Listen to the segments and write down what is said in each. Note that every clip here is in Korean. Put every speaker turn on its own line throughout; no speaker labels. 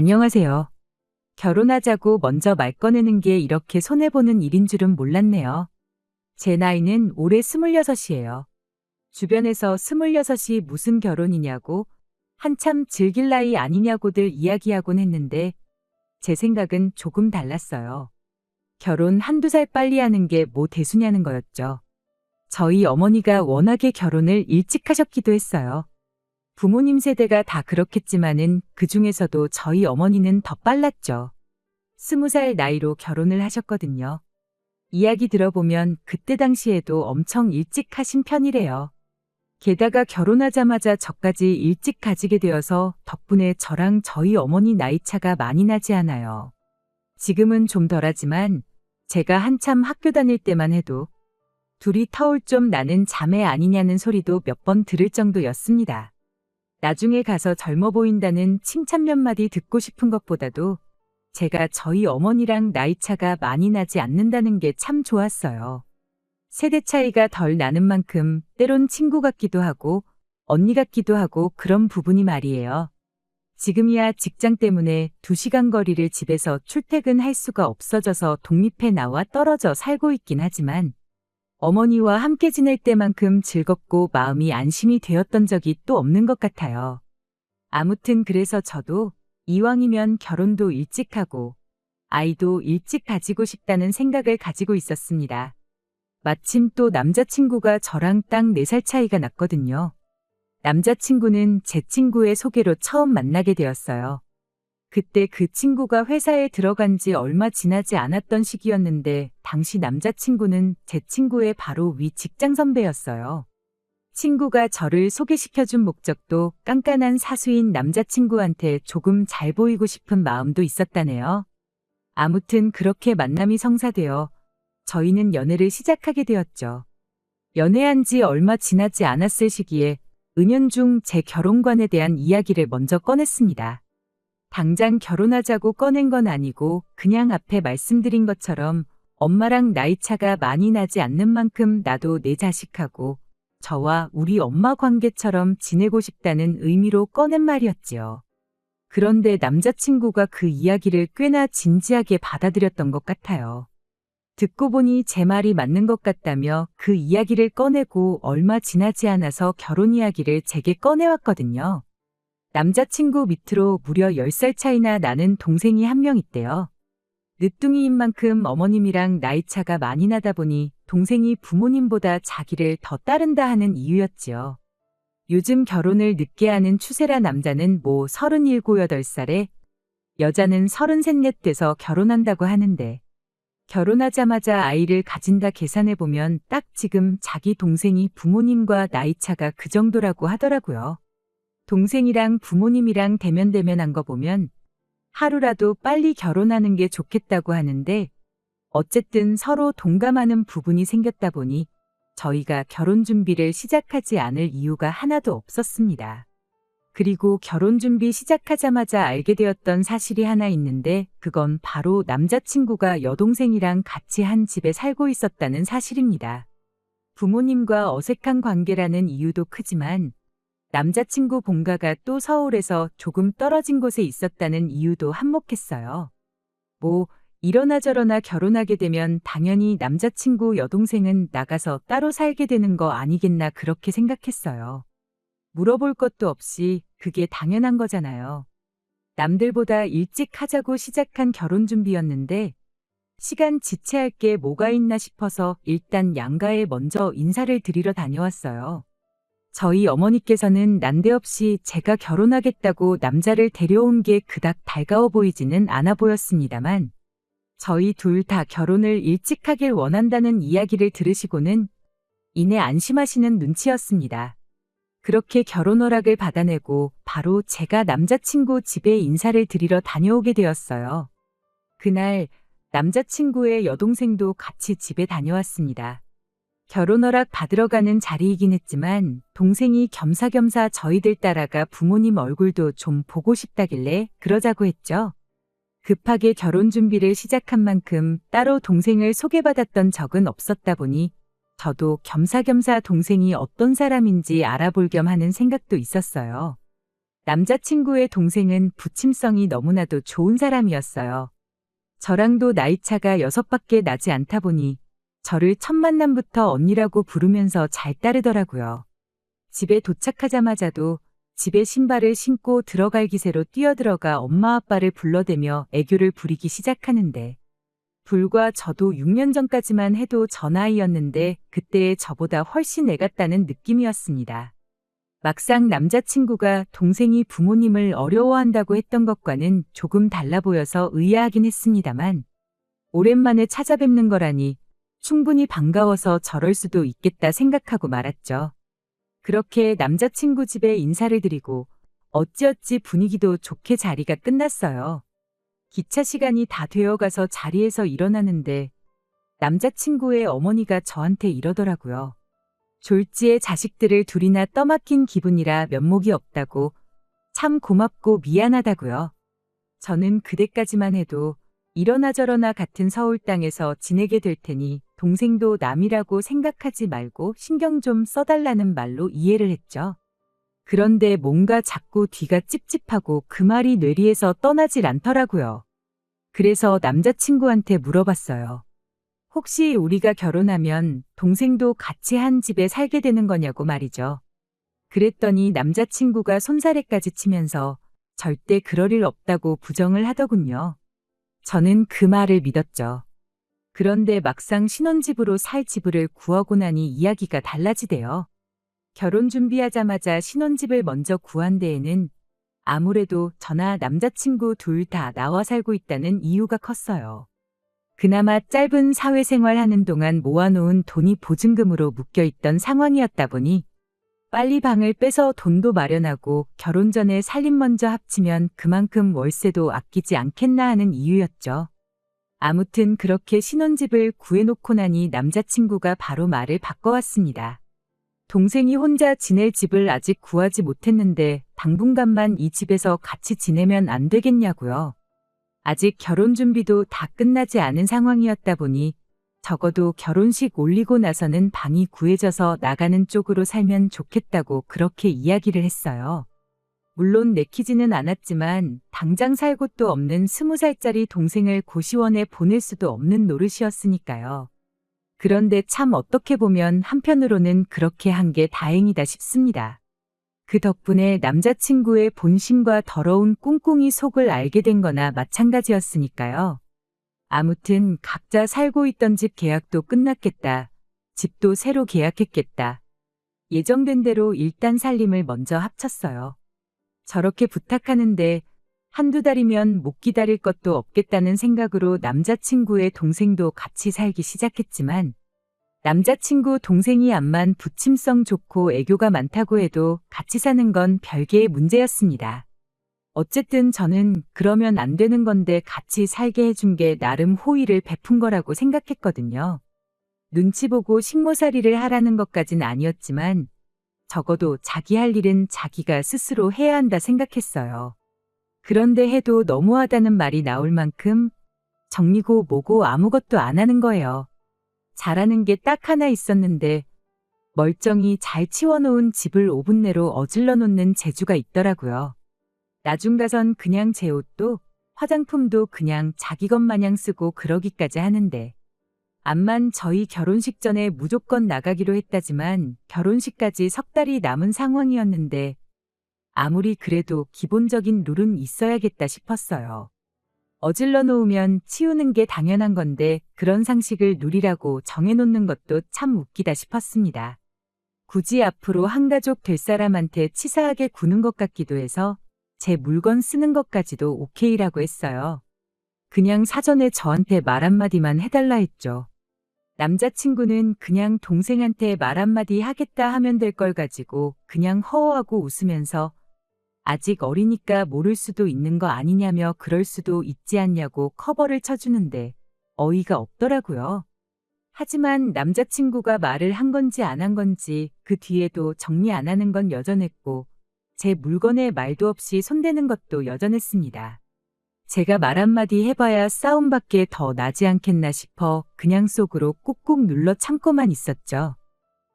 안녕하세요. 결혼하자고 먼저 말 꺼내는 게 이렇게 손해보는 일인 줄은 몰랐네요. 제 나이는 올해 26이에요. 주변에서 26이 무슨 결혼이냐고 한참 즐길 나이 아니냐고들 이야기하곤 했는데 제 생각은 조금 달랐어요. 결혼 한두 살 빨리 하는 게 뭐 대수냐는 거였죠. 저희 어머니가 워낙에 결혼을 일찍 하셨기도 했어요. 부모님 세대가 다 그렇겠지만은 그 중에서도 저희 어머니는 더 빨랐죠. 20살 나이로 결혼을 하셨거든요. 이야기 들어보면 그때 당시에도 엄청 일찍 하신 편이래요. 게다가 결혼하자마자 저까지 일찍 가지게 되어서 덕분에 저랑 저희 어머니 나이 차가 많이 나지 않아요. 지금은 좀 덜하지만 제가 한참 학교 다닐 때만 해도 둘이 터울 좀 나는 자매 아니냐는 소리도 몇 번 들을 정도였습니다. 나중에 가서 젊어 보인다는 칭찬 몇 마디 듣고 싶은 것보다도 제가 저희 어머니랑 나이 차가 많이 나지 않는다는 게 참 좋았어요. 세대 차이가 덜 나는 만큼 때론 친구 같기도 하고 언니 같기도 하고 그런 부분이 말이에요. 지금이야 직장 때문에 2시간 거리를 집에서 출퇴근할 수가 없어져서 독립해 나와 떨어져 살고 있긴 하지만 어머니와 함께 지낼 때만큼 즐겁고 마음이 안심이 되었던 적이 또 없는 것 같아요. 아무튼 그래서 저도 이왕이면 결혼도 일찍 하고 아이도 일찍 가지고 싶다는 생각을 가지고 있었습니다. 마침 또 남자친구가 저랑 딱 4살 차이가 났거든요. 남자친구는 제 친구의 소개로 처음 만나게 되었어요. 그때 그 친구가 회사에 들어간 지 얼마 지나지 않았던 시기였는데 당시 남자친구는 제 친구의 바로 위 직장 선배였어요. 친구가 저를 소개시켜준 목적도 깐깐한 사수인 남자친구한테 조금 잘 보이고 싶은 마음도 있었다네요. 아무튼 그렇게 만남이 성사되어 저희는 연애를 시작하게 되었죠. 연애한 지 얼마 지나지 않았을 시기에 은연중 제 결혼관에 대한 이야기를 먼저 꺼냈습니다. 당장 결혼하자고 꺼낸 건 아니고 그냥 앞에 말씀드린 것처럼 엄마랑 나이 차가 많이 나지 않는 만큼 나도 내 자식하고 저와 우리 엄마 관계처럼 지내고 싶다는 의미로 꺼낸 말이었지요. 그런데 남자친구가 그 이야기를 꽤나 진지하게 받아들였던 것 같아요. 듣고 보니 제 말이 맞는 것 같다며 그 이야기를 꺼내고 얼마 지나지 않아서 결혼 이야기를 제게 꺼내왔거든요. 남자친구 밑으로 무려 10살 차이나 나는 동생이 한 명 있대요. 늦둥이인 만큼 어머님이랑 나이 차가 많이 나다 보니 동생이 부모님보다 자기를 더 따른다 하는 이유였지요. 요즘 결혼을 늦게 하는 추세라 남자는 뭐 37, 8살에 여자는 33, 4 돼서 결혼한다고 하는데 결혼하자마자 아이를 가진다 계산해보면 딱 지금 자기 동생이 부모님과 나이 차가 그 정도라고 하더라고요. 동생이랑 부모님이랑 대면대면한 거 보면 하루라도 빨리 결혼하는 게 좋겠다고 하는데 어쨌든 서로 동감하는 부분이 생겼다 보니 저희가 결혼 준비를 시작하지 않을 이유가 하나도 없었습니다. 그리고 결혼 준비 시작하자마자 알게 되었던 사실이 하나 있는데 그건 바로 남자친구가 여동생이랑 같이 한 집에 살고 있었다는 사실입니다. 부모님과 어색한 관계라는 이유도 크지만 남자친구 본가가 또 서울에서 조금 떨어진 곳에 있었다는 이유도 한몫했어요. 뭐 이러나 저러나 결혼하게 되면 당연히 남자친구 여동생은 나가서 따로 살게 되는 거 아니겠나 그렇게 생각했어요. 물어볼 것도 없이 그게 당연한 거잖아요. 남들보다 일찍 하자고 시작한 결혼 준비였는데 시간 지체할 게 뭐가 있나 싶어서 일단 양가에 먼저 인사를 드리러 다녀왔어요. 저희 어머니께서는 난데없이 제가 결혼하겠다고 남자를 데려온 게 그닥 달가워 보이지는 않아 보였습니다만 저희 둘 다 결혼을 일찍 하길 원한다는 이야기를 들으시고는 이내 안심하시는 눈치였습니다. 그렇게 결혼 허락을 받아내고 바로 제가 남자친구 집에 인사를 드리러 다녀오게 되었어요. 그날 남자친구의 여동생도 같이 집에 다녀왔습니다. 결혼 허락 받으러 가는 자리이긴 했지만 동생이 겸사겸사 저희들 따라가 부모님 얼굴도 좀 보고 싶다길래 그러자고 했죠. 급하게 결혼 준비를 시작한 만큼 따로 동생을 소개받았던 적은 없었다 보니 저도 겸사겸사 동생이 어떤 사람인지 알아볼 겸 하는 생각도 있었어요. 남자친구의 동생은 부침성이 너무나도 좋은 사람이었어요. 저랑도 나이차가 6밖에 나지 않다 보니 저를 첫 만남부터 언니라고 부르면서 잘 따르더라고요. 집에 도착하자마자도 집에 신발을 신고 들어갈 기세로 뛰어들어가 엄마 아빠를 불러대며 애교를 부리기 시작하는데, 불과 저도 6년 전까지만 해도 저 나이였는데 그때의 저보다 훨씬 애같다는 느낌이었습니다. 막상 남자친구가 동생이 부모님을 어려워한다고 했던 것과는 조금 달라 보여서 의아하긴 했습니다만, 오랜만에 찾아뵙는 거라니 충분히 반가워서 저럴 수도 있겠다 생각하고 말았죠. 그렇게 남자친구 집에 인사를 드리고 어찌어찌 분위기도 좋게 자리가 끝났어요. 기차 시간이 다 되어가서 자리에서 일어나는데 남자친구의 어머니가 저한테 이러더라고요. 졸지에 자식들을 둘이나 떠맡긴 기분이라 면목이 없다고, 참 고맙고 미안하다고요. 저는 그때까지만 해도 이러나 저러나 같은 서울 땅에서 지내게 될 테니 동생도 남이라고 생각하지 말고 신경 좀 써달라는 말로 이해를 했죠. 그런데 뭔가 자꾸 뒤가 찝찝하고 그 말이 뇌리에서 떠나질 않더라고요. 그래서 남자친구한테 물어봤어요. 혹시 우리가 결혼하면 동생도 같이 한 집에 살게 되는 거냐고 말이죠. 그랬더니 남자친구가 손사래까지 치면서 절대 그럴 일 없다고 부정을 하더군요. 저는 그 말을 믿었죠. 그런데 막상 신혼집으로 살 집을 구하고 나니 이야기가 달라지대요. 결혼 준비하자마자 신혼집을 먼저 구한 데에는 아무래도 저나 남자친구 둘 다 나와 살고 있다는 이유가 컸어요. 그나마 짧은 사회생활 하는 동안 모아놓은 돈이 보증금으로 묶여있던 상황이었다 보니 빨리 방을 빼서 돈도 마련하고 결혼 전에 살림 먼저 합치면 그만큼 월세도 아끼지 않겠나 하는 이유였죠. 아무튼 그렇게 신혼집을 구해놓고 나니 남자친구가 바로 말을 바꿔왔습니다. 동생이 혼자 지낼 집을 아직 구하지 못했는데 당분간만 이 집에서 같이 지내면 안 되겠냐고요. 아직 결혼 준비도 다 끝나지 않은 상황이었다 보니 적어도 결혼식 올리고 나서는 방이 구해져서 나가는 쪽으로 살면 좋겠다고 그렇게 이야기를 했어요. 물론 내키지는 않았지만 당장 살 곳도 없는 20살짜리 동생을 고시원에 보낼 수도 없는 노릇이었으니까요. 그런데 참 어떻게 보면 한편으로는 그렇게 한 게 다행이다 싶습니다. 그 덕분에 남자친구의 본심과 더러운 꿍꿍이 속을 알게 된 거나 마찬가지였으니까요. 아무튼 각자 살고 있던 집 계약도 끝났겠다. 집도 새로 계약했겠다. 예정된 대로 일단 살림을 먼저 합쳤어요. 저렇게 부탁하는데 한두 달이면 못 기다릴 것도 없겠다는 생각으로 남자친구의 동생도 같이 살기 시작했지만, 남자친구 동생이 암만 부침성 좋고 애교가 많다고 해도 같이 사는 건 별개의 문제였습니다. 어쨌든 저는 그러면 안 되는 건데 같이 살게 해준 게 나름 호의를 베푼 거라고 생각했거든요. 눈치 보고 식모살이를 하라는 것까진 아니었지만 적어도 자기 할 일은 자기가 스스로 해야 한다 생각했어요. 그런데 해도 너무하다는 말이 나올 만큼 정리고 뭐고 아무것도 안 하는 거예요. 잘하는 게 딱 하나 있었는데 멀쩡히 잘 치워놓은 집을 5분 내로 어질러 놓는 재주가 있더라고요. 나중 가선 그냥 제 옷도 화장품도 그냥 자기 것 마냥 쓰고 그러기까지 하는데, 암만 저희 결혼식 전에 무조건 나가기로 했다지만 결혼식까지 석 달이 남은 상황이었는데 아무리 그래도 기본적인 룰은 있어야겠다 싶었어요. 어질러 놓으면 치우는 게 당연한 건데 그런 상식을 누리라고 정해놓는 것도 참 웃기다 싶었습니다. 굳이 앞으로 한 가족 될 사람한테 치사하게 구는 것 같기도 해서 제 물건 쓰는 것까지도 오케이라고 했어요. 그냥 사전에 저한테 말 한마디만 해달라 했죠. 남자친구는 그냥 동생한테 말 한마디 하겠다 하면 될 걸 가지고 그냥 허허하고 웃으면서 아직 어리니까 모를 수도 있는 거 아니냐며 그럴 수도 있지 않냐고 커버를 쳐주는데 어이가 없더라고요. 하지만 남자친구가 말을 한 건지 안 한 건지 그 뒤에도 정리 안 하는 건 여전했고 제 물건에 말도 없이 손대는 것도 여전했습니다. 제가 말 한마디 해봐야 싸움밖에 더 나지 않겠나 싶어 그냥 속으로 꾹꾹 눌러 참고만 있었죠.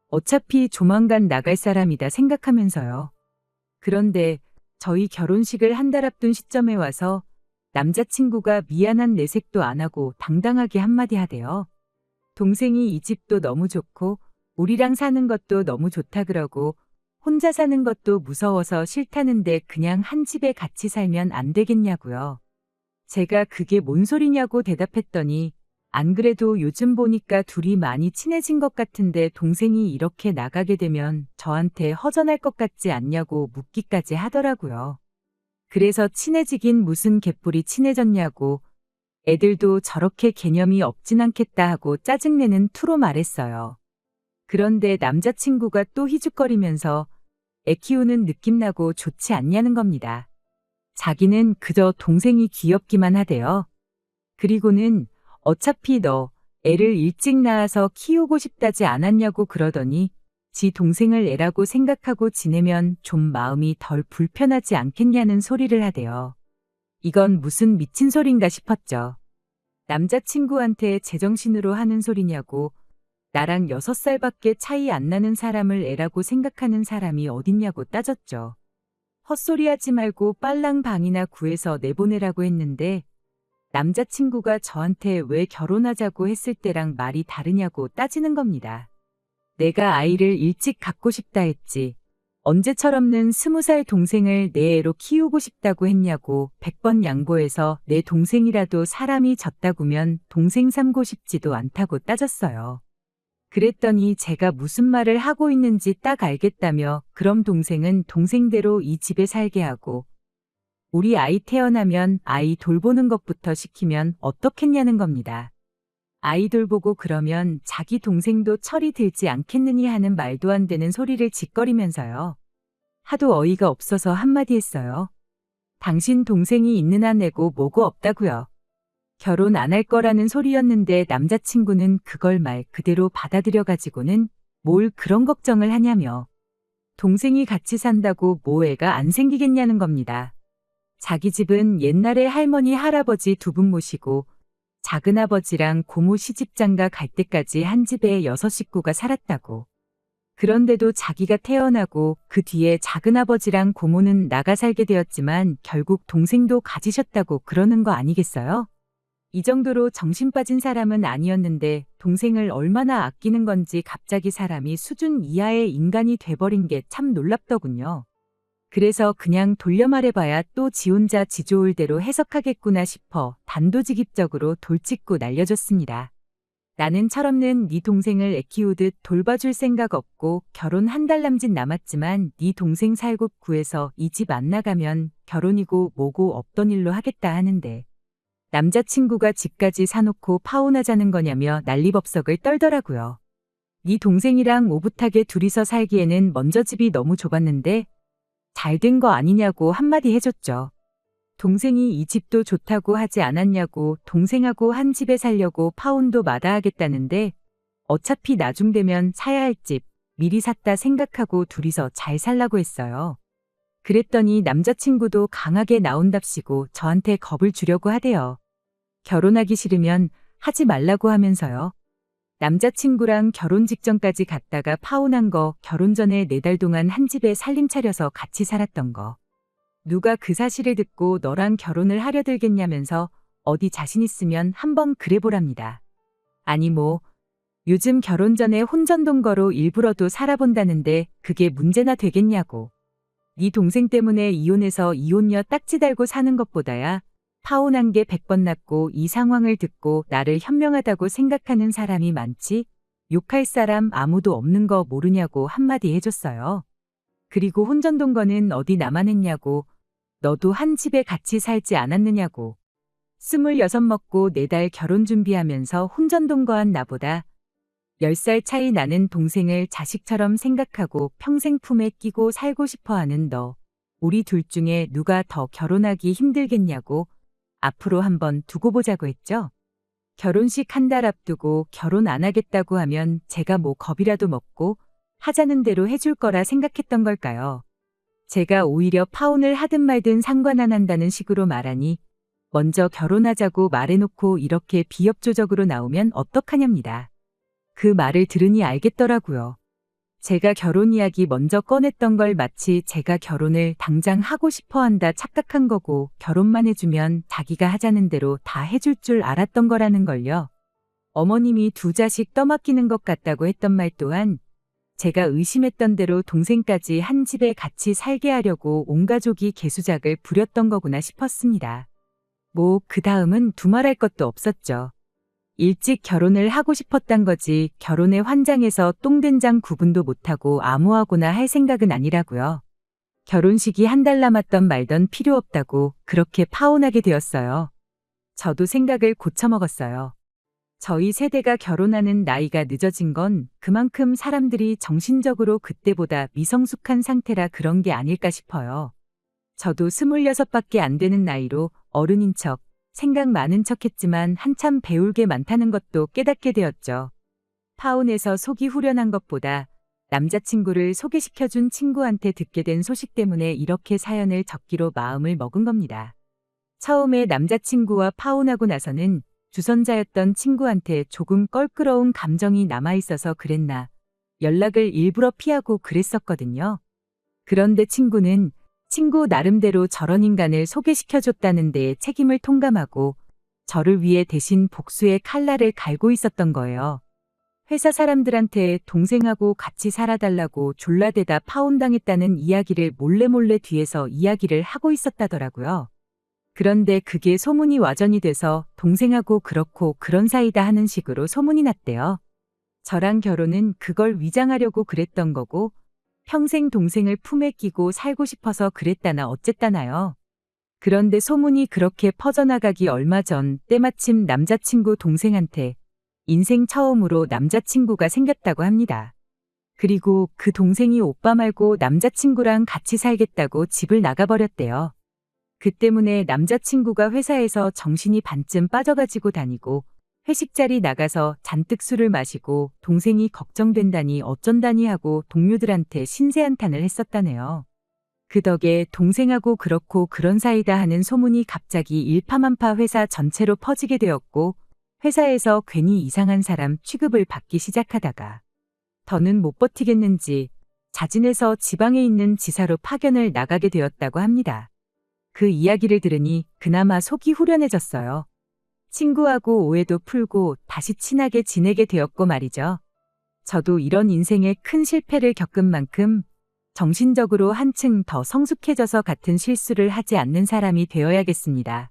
어차피 조만간 나갈 사람이다 생각하면서요. 그런데 저희 결혼식을 한 달 앞둔 시점에 와서 남자친구가 미안한 내색도 안 하고 당당하게 한마디 하대요. 동생이 이 집도 너무 좋고 우리랑 사는 것도 너무 좋다 그러고 혼자 사는 것도 무서워서 싫다는데 그냥 한 집에 같이 살면 안 되겠냐고요. 제가 그게 뭔 소리냐고 대답했더니 안 그래도 요즘 보니까 둘이 많이 친해진 것 같은데 동생이 이렇게 나가게 되면 저한테 허전할 것 같지 않냐고 묻기까지 하더라고요. 그래서 친해지긴 무슨 개뿔이 친해졌냐고 애들도 저렇게 개념이 없진 않겠다 하고 짜증내는 투로 말했어요. 그런데 남자친구가 또 희죽거리면서 애 키우는 느낌 나고 좋지 않냐는 겁니다. 자기는 그저 동생이 귀엽기만 하대요. 그리고는 어차피 너 애를 일찍 낳아서 키우고 싶다지 않았냐고 그러더니 지 동생을 애라고 생각하고 지내면 좀 마음이 덜 불편하지 않겠냐는 소리를 하대요. 이건 무슨 미친 소린가 싶었죠. 남자친구한테 제정신으로 하는 소리냐고 나랑 6살밖에 차이 안 나는 사람을 애라고 생각하는 사람이 어딨냐고 따졌죠. 헛소리하지 말고 빨랑 방이나 구해서 내보내라고 했는데 남자친구가 저한테 왜 결혼하자고 했을 때랑 말이 다르냐고 따지는 겁니다. 내가 아이를 일찍 갖고 싶다 했지. 언제처럼는 20살 동생을 내 애로 키우고 싶다고 했냐고 100번 양보해서 내 동생이라도 사람이 졌다구면 동생 삼고 싶지도 않다고 따졌어요. 그랬더니 제가 무슨 말을 하고 있는지 딱 알겠다며 그럼 동생은 동생대로 이 집에 살게 하고 우리 아이 태어나면 아이 돌보는 것부터 시키면 어떻겠냐는 겁니다. 아이 돌보고 그러면 자기 동생도 철이 들지 않겠느니 하는 말도 안 되는 소리를 짓거리면서요. 하도 어이가 없어서 한마디 했어요. 당신 동생이 있는 한 애고 뭐고 없다고요. 결혼 안 할 거라는 소리였는데 남자친구는 그걸 말 그대로 받아들여가지고는 뭘 그런 걱정을 하냐며 동생이 같이 산다고 뭐 애가 안 생기겠냐는 겁니다. 자기 집은 옛날에 할머니 할아버지 두 분 모시고 작은아버지랑 고모 시집장가 갈 때까지 한 집에 6식구가 살았다고. 그런데도 자기가 태어나고 그 뒤에 작은아버지랑 고모는 나가 살게 되었지만 결국 동생도 가지셨다고 그러는 거 아니겠어요? 이 정도로 정신 빠진 사람은 아니었는데 동생을 얼마나 아끼는 건지 갑자기 사람이 수준 이하의 인간이 돼버린 게 참 놀랍더군요. 그래서 그냥 돌려 말해봐야 또 지 혼자 지 좋을 대로 해석하겠구나 싶어 단도직입적으로 돌직구 날려줬습니다. 나는 철없는 네 동생을 애 키우듯 돌봐줄 생각 없고 결혼 한 달 남짓 남았지만 네 동생 살국 구해서 이 집 안 나가면 결혼이고 뭐고 없던 일로 하겠다 하는데 남자친구가 집까지 사놓고 파혼하자는 거냐며 난리법석을 떨더라고요. 네 동생이랑 오붓하게 둘이서 살기에는 먼저 집이 너무 좁았는데 잘 된 거 아니냐고 한마디 해줬죠. 동생이 이 집도 좋다고 하지 않았냐고 동생하고 한 집에 살려고 파혼도 마다하겠다는데 어차피 나중 되면 사야 할 집 미리 샀다 생각하고 둘이서 잘 살라고 했어요. 그랬더니 남자친구도 강하게 나온답시고 저한테 겁을 주려고 하대요. 결혼하기 싫으면 하지 말라고 하면서요. 남자친구랑 결혼 직전까지 갔다가 파혼한 거 결혼 전에 4달 동안 한 집에 살림 차려서 같이 살았던 거. 누가 그 사실을 듣고 너랑 결혼을 하려 들겠냐면서 어디 자신 있으면 한번 그래보랍니다. 아니 뭐 요즘 결혼 전에 혼전동거로 일부러도 살아본다는데 그게 문제나 되겠냐고. 네 동생 때문에 이혼해서 이혼녀 딱지 달고 사는 것보다야 파혼한 게 100번 낫고 이 상황을 듣고 나를 현명하다고 생각하는 사람이 많지 욕할 사람 아무도 없는 거 모르냐고 한마디 해줬어요. 그리고 혼전동거는 어디 나만 했냐고 너도 한 집에 같이 살지 않았느냐고 26 먹고 4달 결혼 준비하면서 혼전동거한 나보다 10살 차이 나는 동생을 자식처럼 생각하고 평생 품에 끼고 살고 싶어하는 너 우리 둘 중에 누가 더 결혼하기 힘들겠냐고 앞으로 한번 두고 보자고 했죠. 결혼식 한 달 앞두고 결혼 안 하겠다고 하면 제가 뭐 겁이라도 먹고 하자는 대로 해줄 거라 생각했던 걸까요? 제가 오히려 파혼을 하든 말든 상관 안 한다는 식으로 말하니 먼저 결혼하자고 말해놓고 이렇게 비협조적으로 나오면 어떡하냐입니다. 그 말을 들으니 알겠더라고요. 제가 결혼 이야기 먼저 꺼냈던 걸 마치 제가 결혼을 당장 하고 싶어 한다 착각한 거고 결혼만 해주면 자기가 하자는 대로 다 해줄 줄 알았던 거라는 걸요. 어머님이 두 자식 떠맡기는 것 같다고 했던 말 또한 제가 의심했던 대로 동생까지 한 집에 같이 살게 하려고 온 가족이 개수작을 부렸던 거구나 싶었습니다. 그 다음은 두말할 것도 없었죠. 일찍 결혼을 하고 싶었단 거지 결혼의 환장에서 똥된장 구분도 못하고 아무하고나 할 생각은 아니라고요. 결혼식이 한 달 남았던 말던 필요 없다고 그렇게 파혼하게 되었어요. 저도 생각을 고쳐먹었어요. 저희 세대가 결혼하는 나이가 늦어진 건 그만큼 사람들이 정신적으로 그때보다 미성숙한 상태라 그런 게 아닐까 싶어요. 저도 26밖에 안 되는 나이로 어른인 척, 생각 많은 척 했지만 한참 배울 게 많다는 것도 깨닫게 되었죠. 파혼해서 속이 후련한 것보다 남자친구를 소개시켜준 친구한테 듣게 된 소식 때문에 이렇게 사연을 적기로 마음을 먹은 겁니다. 처음에 남자친구와 파혼하고 나서는 주선자였던 친구한테 조금 껄끄러운 감정이 남아있어서 그랬나 연락을 일부러 피하고 그랬었거든요. 그런데 친구는 친구 나름대로 저런 인간을 소개시켜줬다는 데에 책임을 통감하고 저를 위해 대신 복수의 칼날을 갈고 있었던 거예요. 회사 사람들한테 동생하고 같이 살아달라고 졸라대다 파혼당했다는 이야기를 몰래 뒤에서 이야기를 하고 있었다더라고요. 그런데 그게 소문이 와전이 돼서 동생하고 그렇고 그런 사이다 하는 식으로 소문이 났대요. 저랑 결혼은 그걸 위장하려고 그랬던 거고 평생 동생을 품에 끼고 살고 싶어서 그랬다나 어쨌다나요. 그런데 소문이 그렇게 퍼져나가기 얼마 전 때마침 남자친구 동생한테 인생 처음으로 남자친구가 생겼다고 합니다. 그리고 그 동생이 오빠 말고 남자친구랑 같이 살겠다고 집을 나가버렸대요. 그 때문에 남자친구가 회사에서 정신이 반쯤 빠져가지고 다니고 회식 자리 나가서 잔뜩 술을 마시고 동생이 걱정된다니 어쩐다니 하고 동료들한테 신세한탄을 했었다네요. 그 덕에 동생하고 그렇고 그런 사이다 하는 소문이 갑자기 일파만파 회사 전체로 퍼지게 되었고 회사에서 괜히 이상한 사람 취급을 받기 시작하다가 더는 못 버티겠는지 자진해서 지방에 있는 지사로 파견을 나가게 되었다고 합니다. 그 이야기를 들으니 그나마 속이 후련해졌어요. 친구하고 오해도 풀고 다시 친하게 지내게 되었고 말이죠. 저도 이런 인생의 큰 실패를 겪은 만큼 정신적으로 한층 더 성숙해져서 같은 실수를 하지 않는 사람이 되어야겠습니다.